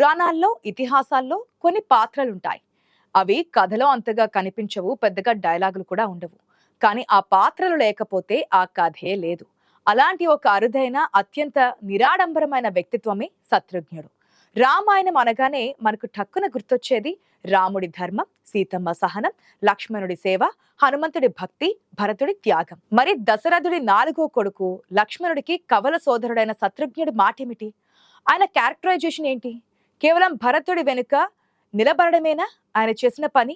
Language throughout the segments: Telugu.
పురాణాల్లో, ఇతిహాసాల్లో కొన్ని పాత్రలుంటాయి. అవి కథలో అంతగా కనిపించవు, పెద్దగా డైలాగులు కూడా ఉండవు. కానీ ఆ పాత్రలు లేకపోతే ఆ కథే లేదు. అలాంటి ఒక అరుదైన, అత్యంత నిరాడంబరమైన వ్యక్తిత్వమే శత్రుఘ్నుడు. రామాయణం అనగానే మనకు టక్కున గుర్తొచ్చేది రాముడి ధర్మం, సీతమ్మ సహనం, లక్ష్మణుడి సేవ, హనుమంతుడి భక్తి, భరతుడి త్యాగం. మరి దశరథుడి నాలుగో కొడుకు లక్ష్మణుడికి కవల సోదరుడైన శత్రుఘ్నుడి మాటేమిటి? ఆయన క్యారెక్టరైజేషన్ ఏంటి? కేవలం భరతుడి వెనుక నిలబడమేనా ఆయన చేసిన పని?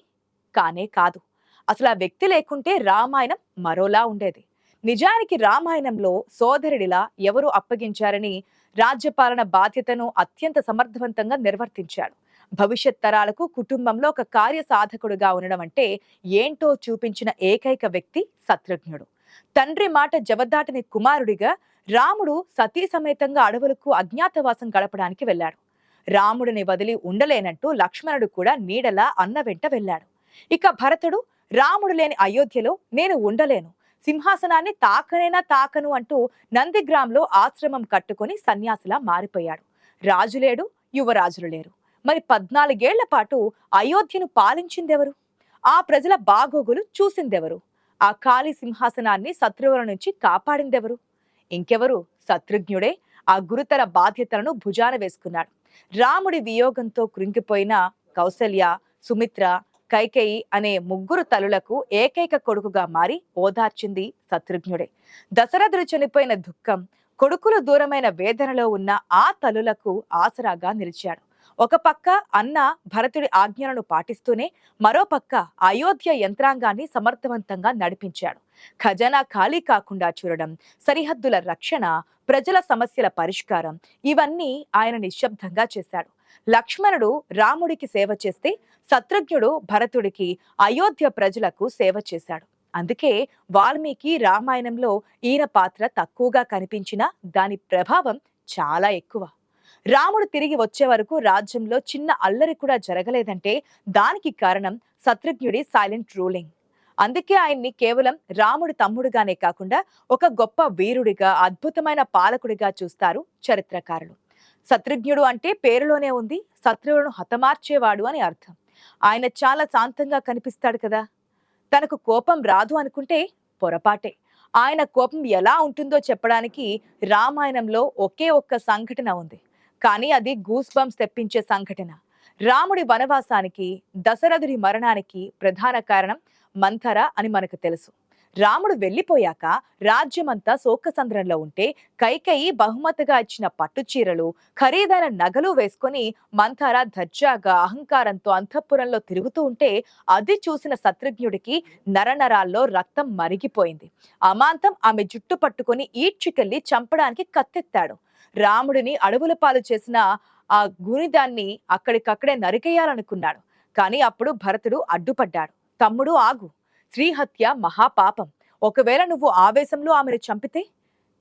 కానే కాదు. అసలు ఆ వ్యక్తి లేకుంటే రామాయణం మరోలా ఉండేది. నిజానికి రామాయణంలో సోదరుడిలా ఎవరు అప్పగించారని రాజ్యపాలన బాధ్యతను అత్యంత సమర్థవంతంగా నిర్వర్తించాడు. భవిష్యత్ తరాలకు కుటుంబంలో ఒక కార్య సాధకుడుగా ఉండడం అంటే ఏంటో చూపించిన ఏకైక వ్యక్తి శత్రుఘ్నుడు. తండ్రి మాట జవదాటని కుమారుడిగా రాముడు సతీ సమేతంగా అడవులకు అజ్ఞాతవాసం గడపడానికి వెళ్ళాడు. రాముడిని వదిలి ఉండలేనంటూ లక్ష్మణుడు కూడా నీడలా అన్న వెంట వెళ్ళాడు. ఇక భరతుడు రాముడు లేని అయోధ్యలో నేను ఉండలేను, సింహాసనాన్ని తాకనైనా తాకను అంటూ నందిగ్రాంలో ఆశ్రమం కట్టుకుని సన్యాసిలా మారిపోయాడు. రాజులేడు, యువరాజులు లేరు. మరి 14 ఏళ్ల పాటు అయోధ్యను పాలించిందెవరు? ఆ ప్రజల బాగోగులు చూసిందెవరు? ఆ ఖాళీ సింహాసనాన్ని శత్రువుల నుంచి కాపాడిందెవరు? ఇంకెవరు? శత్రుఘ్నుడే ఆ గురుతర బాధ్యతలను భుజాన వేసుకున్నాడు. రాముడి వియోగంతో కృంగిపోయిన కౌసల్య, సుమిత్ర, కైకేయి అనే ముగ్గురు తల్లులకు ఏకైక కొడుకుగా మారి ఓదార్చింది శత్రుఘ్నుడే. దశరథుడు చనిపోయిన దుఃఖం, కొడుకులు దూరమైన వేదనలో ఉన్న ఆ తల్లులకు ఆసరాగా నిలిచాడు. ఒక పక్క అన్న భరతుడి ఆజ్ఞలను పాటిస్తూనే మరో పక్క అయోధ్య యంత్రాంగాన్ని సమర్థవంతంగా నడిపించాడు. ఖజానా ఖాళీ కాకుండా చూడడం, సరిహద్దుల రక్షణ, ప్రజల సమస్యల పరిష్కారం ఇవన్నీ ఆయన నిశ్శబ్దంగా చేశాడు. లక్ష్మణుడు రాముడికి సేవ చేస్తే శత్రుఘ్నుడు భరతుడికి, అయోధ్య ప్రజలకు సేవ చేశాడు. అందుకే వాల్మీకి రామాయణంలో ఈయన పాత్ర తక్కువగా కనిపించినా దాని ప్రభావం చాలా ఎక్కువ. రాముడు తిరిగి వచ్చే వరకు రాజ్యంలో చిన్న అల్లరి కూడా జరగలేదంటే దానికి కారణం శత్రుఘ్నుడి సైలెంట్ రూలింగ్. అందుకే ఆయన్ని కేవలం రాముడి తమ్ముడుగానే కాకుండా ఒక గొప్ప వీరుడిగా, అద్భుతమైన పాలకుడిగా చూస్తారు చరిత్రకారులు. శత్రుఘ్నుడు అంటే పేరులోనే ఉంది, శత్రువులను హతమార్చేవాడు అని అర్థం. ఆయన చాలా శాంతంగా కనిపిస్తాడు కదా. తనకు కోపం రాదు అనుకుంటే పొరపాటే. ఆయన కోపం ఎలా ఉంటుందో చెప్పడానికి రామాయణంలో ఒకే ఒక్క సంఘటన ఉంది. కానీ అది గూస్ బంప్స్ తెప్పించే సంఘటన. రాముడి వనవాసానికి, దశరథుడి మరణానికి ప్రధాన కారణం మంథర అని మనకు తెలుసు. రాముడు వెళ్లిపోయాక రాజ్యమంతా శోకసంద్రంలో ఉంటే కైకేయి బహుమతిగా ఇచ్చిన పట్టుచీరలు, ఖరీదైన నగలు వేసుకొని మంథర దర్జాగా అహంకారంతో అంతఃపురంలో తిరుగుతూ ఉంటే అది చూసిన శత్రుఘ్నుడికి నరనరాల్లో రక్తం మరిగిపోయింది. అమాంతం ఆమె జుట్టు పట్టుకొని ఈడ్చుకెళ్లి చంపడానికి కత్తెత్తాడు. రాముడిని అడవుల పాలు చేసిన ఆ గునిదాన్ని అక్కడికక్కడే నరికేయాలనుకున్నాడు. కానీ అప్పుడు భరతుడు అడ్డుపడ్డాడు. తమ్ముడు ఆగు, శ్రీహత్య మహాపాపం. ఒకవేళ నువ్వు ఆవేశంలో ఆమెను చంపితే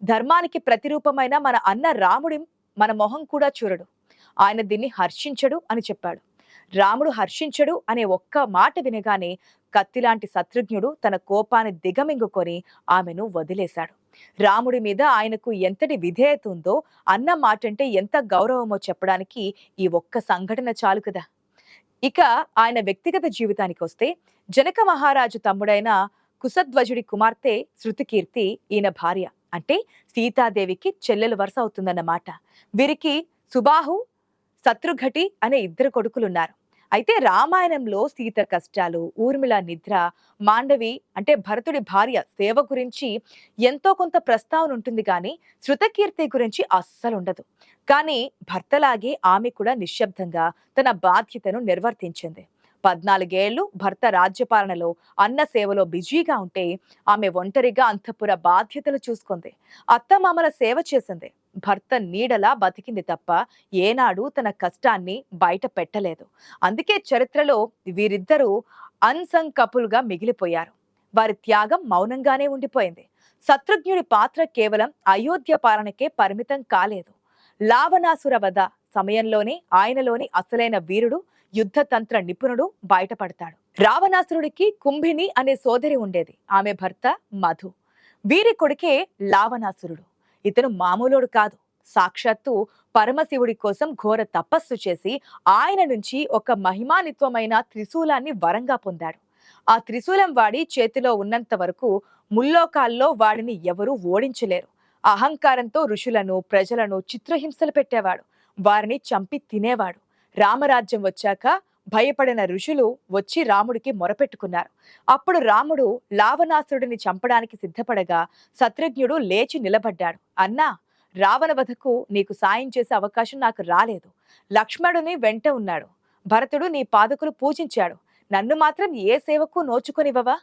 ధర్మానికి ప్రతిరూపమైన మన అన్న రాముడి మన మొహం కూడా చూడడు, ఆయన దీన్ని హర్షించడు అని చెప్పాడు. రాముడు హర్షించడు అనే ఒక్క మాట వినగానే కత్తిలాంటి శత్రుఘ్నుడు తన కోపాన్ని దిగమింగుకొని ఆమెను వదిలేశాడు. రాముడి మీద ఆయనకు ఎంతటి విధేయత ఉందో, అన్న మాటంటే ఎంత గౌరవమో చెప్పడానికి ఈ ఒక్క సంఘటన చాలు కదా. ఇక ఆయన వ్యక్తిగత జీవితానికి వస్తే జనక మహారాజు తమ్ముడైన కుశధ్వజుడి కుమార్తె శృతికీర్తి ఈయన భార్య. అంటే సీతాదేవికి చెల్లెలు వరుస అవుతుందన్నమాట. వీరికి సుబాహు, శత్రుఘటి అనే 2 కొడుకులున్నారు. అయితే రామాయణంలో సీత కష్టాలు, ఊర్మిళ నిద్ర, మాండవి అంటే భరతుడి భార్య సేవ గురించి ఎంతో కొంత ప్రస్తావన ఉంటుంది కానీ శృతకీర్తి గురించి అస్సలు ఉండదు. కానీ భర్తలాగే ఆమె కూడా నిశ్శబ్దంగా తన బాధ్యతను నిర్వర్తించింది. 14 ఏళ్లు భర్త రాజ్యపాలనలో, అన్న సేవలో బిజీగా ఉంటే ఆమె ఒంటరిగా అంతఃపుర బాధ్యతలు చూసుకుంది. అత్తమామల సేవ చేసింది. భర్త నీడలా బతికింది తప్ప ఏనాడు తన కష్టాన్ని బయట పెట్టలేదు. అందుకే చరిత్రలో వీరిద్దరూ అన్సంగ్ కపుల్ గా మిగిలిపోయారు. వారి త్యాగం మౌనంగానే ఉండిపోయింది. శత్రుఘ్నుడి పాత్ర కేవలం అయోధ్య పాలనకే పరిమితం కాలేదు. లావణాసుర వధ సమయంలోనే ఆయనలోని అసలైన వీరుడు, యుద్ధతంత్ర నిపుణుడు బయటపడతాడు. రావణాసురుడికి కుంభిని అనే సోదరి ఉండేది. ఆమె భర్త మధు. వీరి కొడుకే లావణాసురుడు. ఇతను మామూలుడు కాదు. సాక్షాత్తు పరమశివుడి కోసం ఘోర తపస్సు చేసి ఆయన నుంచి ఒక మహిమానిత్వమైన త్రిశూలాన్ని వరంగా పొందాడు. ఆ త్రిశూలం వాడి చేతిలో ఉన్నంత వరకు ముల్లోకాల్లో వాడిని ఎవరూ ఓడించలేరు. అహంకారంతో ఋషులను ప్రజలను చిత్రహింసలు పెట్టేవాడు. వారిని చంపి తినేవాడు. రామరాజ్యం వచ్చాక భయపడిన ఋషులు వచ్చి రాముడికి మొరపెట్టుకున్నారు. అప్పుడు రాముడు లావణాసురుడిని చంపడానికి సిద్ధపడగా శత్రుఘ్నుడు లేచి నిలబడ్డాడు. అన్నా, రావణ వధకు నీకు సాయం చేసే అవకాశం నాకు రాలేదు. లక్ష్మణుని వెంట ఉన్నాడు. భరతుడు నీ పాదకులు పూజించాడు. నన్ను మాత్రం ఏ సేవకు నోచుకొనివ్వవా?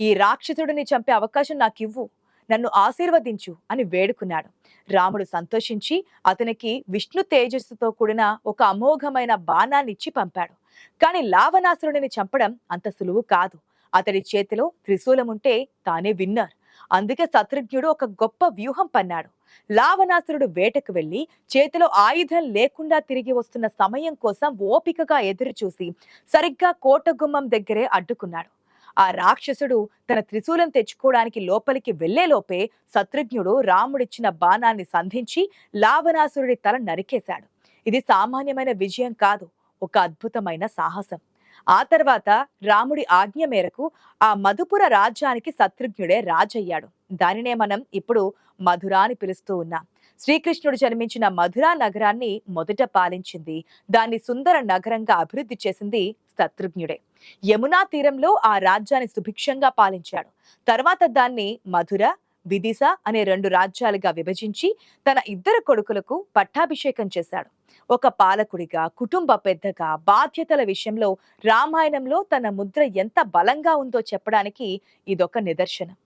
ఈ రాక్షసుడిని చంపే అవకాశం నాకివ్వు, నన్ను ఆశీర్వదించు అని వేడుకున్నాడు. రాముడు సంతోషించి అతనికి విష్ణు తేజస్సుతో కూడిన ఒక అమోఘమైన బాణాన్నిచ్చి పంపాడు. కాని లావణాసురుడిని చంపడం అంత సులువు కాదు. అతడి చేతిలో త్రిశూలముంటే తానే విన్నర్. అందుకే శత్రుఘ్నుడు ఒక గొప్ప వ్యూహం పన్నాడు. లావణాసురుడు వేటకు వెళ్లి చేతిలో ఆయుధం లేకుండా తిరిగి వస్తున్న సమయం కోసం ఓపికగా ఎదురుచూసి సరిగ్గా కోటగుమ్మం దగ్గరే అడ్డుకున్నాడు. ఆ రాక్షసుడు తన త్రిశూలం తెచ్చుకోవడానికి లోపలికి వెళ్లేలోపే శత్రుఘ్నుడు రాముడిచ్చిన బాణాన్ని సంధించి లావణాసురుడి తల నరికేశాడు. ఇది సామాన్యమైన విజయం కాదు, ఒక అద్భుతమైన సాహసం. ఆ తర్వాత రాముడి ఆజ్ఞ మేరకు ఆ మధుపుర రాజ్యానికి శత్రుఘ్నుడే రాజయ్యాడు. దానినే మనం ఇప్పుడు మధుర అని పిలుస్తూ ఉన్నాం. శ్రీకృష్ణుడు జన్మించిన మధురా నగరాన్ని మొదట పాలించింది, దాన్ని సుందర నగరంగా అభివృద్ధి చేసింది శత్రుఘ్నుడే. యమునా తీరంలో ఆ రాజ్యాన్ని సుభిక్షంగా పాలించాడు. తర్వాత దాన్ని మధుర, విదిశ అనే 2 రాజ్యాలుగా విభజించి తన 2 కొడుకులకు పట్టాభిషేకం చేశాడు. ఒక పాలకుడిగా, కుటుంబ పెద్దగా, బాధ్యతల విషయంలో రామాయణంలో తన ముద్ర ఎంత బలంగా ఉందో చెప్పడానికి ఇదొక నిదర్శనం.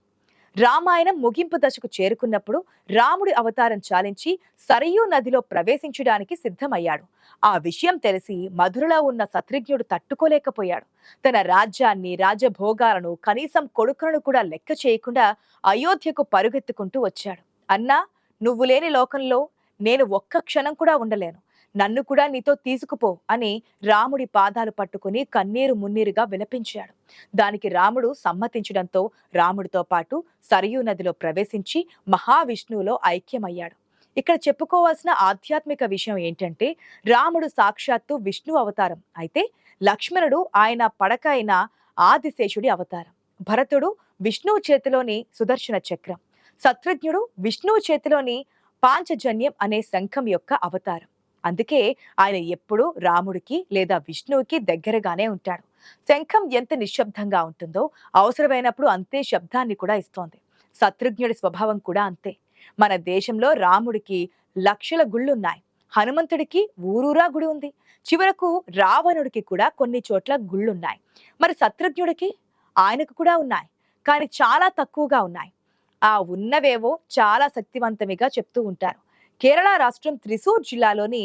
రామాయణం ముగింపు దశకు చేరుకున్నప్పుడు రాముడి అవతారం చాలించి సరయూ నదిలో ప్రవేశించడానికి సిద్ధమయ్యాడు. ఆ విషయం తెలిసి మధురలో ఉన్న శత్రుఘ్నుడు తట్టుకోలేకపోయాడు. తన రాజ్యాన్ని, రాజభోగాలను, కనీసం కొడుకులను కూడా లెక్క చేయకుండా అయోధ్యకు పరుగెత్తుకుంటూ వచ్చాడు. అన్నా, నువ్వు లేని లోకంలో నేను ఒక్క క్షణం కూడా ఉండలేను. నన్ను కూడా నీతో తీసుకుపో అని రాముడి పాదాలు పట్టుకుని కన్నీరు మున్నీరుగా విలపించాడు. దానికి రాముడు సమ్మతించడంతో రాముడితో పాటు సరయూ నదిలో ప్రవేశించి మహావిష్ణువులో ఐక్యమయ్యాడు. ఇక్కడ చెప్పుకోవాల్సిన ఆధ్యాత్మిక విషయం ఏంటంటే, రాముడు సాక్షాత్తు విష్ణు అవతారం అయితే లక్ష్మణుడు ఆయన పడక అయిన ఆదిశేషుడి అవతారం. భరతుడు విష్ణువు చేతిలోని సుదర్శన చక్రం, శత్రుఘ్నుడు విష్ణువు చేతిలోని పాంచజన్యం అనే శంఖం యొక్క అవతారం. అందుకే ఆయన ఎప్పుడూ రాముడికి లేదా విష్ణువుకి దగ్గరగానే ఉంటాడు. శంఖం ఎంత నిశ్శబ్దంగా ఉంటుందో అవసరమైనప్పుడు అంతే శబ్దాన్ని కూడా ఇస్తోంది. శత్రుఘ్నుడి స్వభావం కూడా అంతే. మన దేశంలో రాముడికి లక్షల గుళ్ళున్నాయి, హనుమంతుడికి ఊరూరా గుడి ఉంది, చివరకు రావణుడికి కూడా కొన్ని చోట్ల గుళ్ళున్నాయి. మరి శత్రుఘ్నుడికి, ఆయనకు కూడా ఉన్నాయి, కానీ చాలా తక్కువగా ఉన్నాయి. ఆ ఉన్నవేవో చాలా శక్తివంతమిగా చెప్తూ ఉంటారు. కేరళ రాష్ట్రం త్రిశూర్ జిల్లాలోని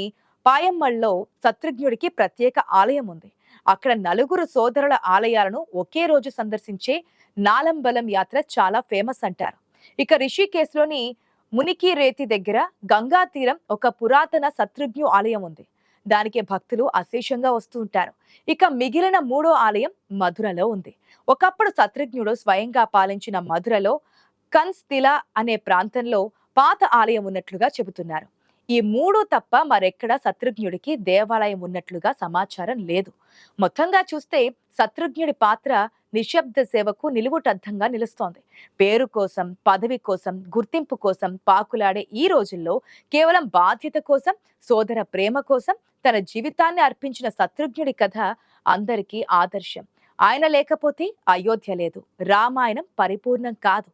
పాయమ్మల్లో శత్రుఘ్నుడికి ప్రత్యేక ఆలయం ఉంది. అక్కడ 4 సోదరుల ఆలయాలను ఒకే రోజు సందర్శించే నాలంబలం యాత్ర చాలా ఫేమస్ అంటారు. ఇక రిషికేశ్లోని మునికి రేతి దగ్గర గంగా తీరం ఒక పురాతన శత్రుఘ్ను ఆలయం ఉంది. దానికి భక్తులు అశేషంగా వస్తూ ఉంటారు. ఇక మిగిలిన 3వ ఆలయం మధురలో ఉంది. ఒకప్పుడు శత్రుఘ్నుడు స్వయంగా పాలించిన మధురలో కన్స్తిలా అనే ప్రాంతంలో పాత ఆలయం ఉన్నట్లుగా చెబుతున్నారు. ఈ 3 తప్ప మరెక్కడా శత్రుఘ్నుడికి దేవాలయం ఉన్నట్లుగా సమాచారం లేదు. మొత్తంగా చూస్తే శత్రుఘ్నుడి పాత్ర నిశ్శబ్ద సేవకు నిలువుటద్దంగా నిలుస్తోంది. పేరు కోసం, పదవి కోసం, గుర్తింపు కోసం పాకులాడే ఈ రోజుల్లో కేవలం బాధ్యత కోసం, సోదర ప్రేమ కోసం తన జీవితాన్ని అర్పించిన శత్రుఘ్నుడి కథ అందరికీ ఆదర్శం. ఆయన లేకపోతే అయోధ్య లేదు, రామాయణం పరిపూర్ణం కాదు.